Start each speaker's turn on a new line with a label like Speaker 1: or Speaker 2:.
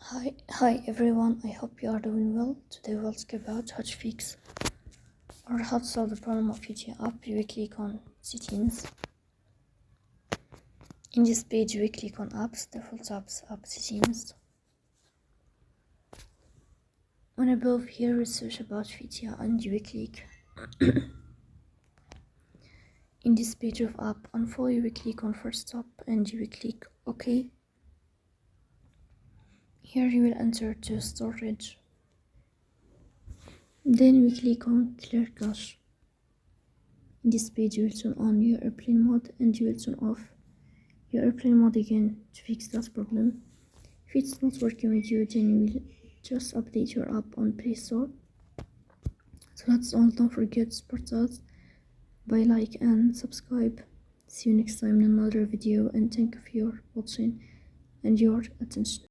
Speaker 1: Hi everyone, I hope you are doing well. Today we'll talk about how to fix or how to solve the problem of Fitia app. You will click on settings. In this page we click on apps, default apps, app settings. On above here we search about Fitia and you will click. In this page of app info you will click on first stop and you will click OK. Here you will enter to storage. Then we click on clear cache. In this page you will turn on your airplane mode and you will turn off your airplane mode again to fix that problem. If it's not working with you, then you will just update your app on Play Store. So that's all. Don't forget to support us by like and subscribe. See you next time in another video, and thank you for your watching and your attention.